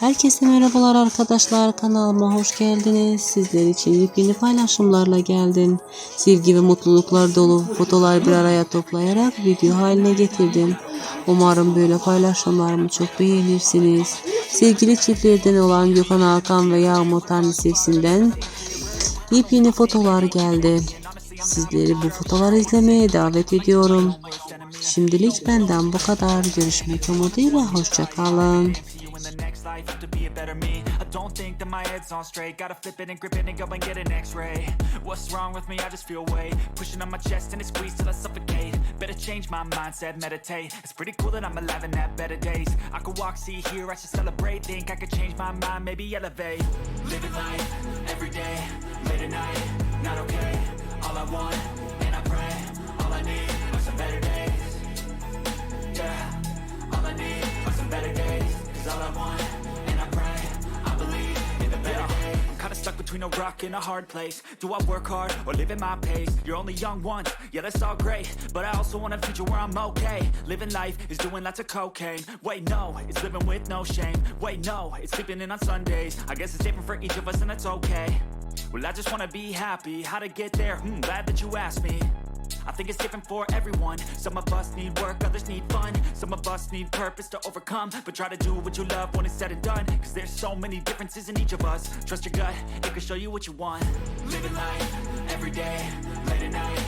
Herkese merhabalar arkadaşlar, kanalıma hoş geldiniz. Sizler için yepyeni paylaşımlarla geldim. Sevgi ve mutluluklar dolu fotolar bir araya toplayarak video haline getirdim. Umarım böyle paylaşımlarımı çok beğenirsiniz. Sevgili çiftlerden olan GÖKHAN, ALKAN ve YAÇMUR TANRISEVSİN'den yepyeni fotolar geldi. Sizleri bu fotoları izlemeye davet ediyorum. Şimdilik benden bu kadar. Görüşmek umuduyla hoşça kalın. To be a better me, I don't think that my head's on straight. Gotta flip it and grip it and go and get an x-ray. What's wrong with me? I just feel weight pushing on my chest and it squeezes till I suffocate. Better change my mindset, meditate. It's pretty cool that I'm alive and have better days. I could walk, see, hear, I should celebrate. Think I could change my mind, maybe elevate. Living life, every day, late at night, not okay. All I want, and I pray, all I need are some better days. Yeah, all I need are some better days. Cause all I want, stuck between a rock and a hard place. Do I work hard or live at my pace? You're only young once, yeah that's all great, but I also want a future where I'm okay. Living life is doing lots of cocaine. Wait no, it's living with no shame. Wait no, it's sleeping in on Sundays. I guess it's different for each of us and that's okay. Well I just wanna be happy. How to get there? Glad that you asked me. I think it's different for everyone. Some of us need work, others need fun. Some of us need purpose to overcome. But try to do what you love when it's said and done. Cause there's so many differences in each of us. Trust your gut, it can show you what you want. Living life, every day, late at night,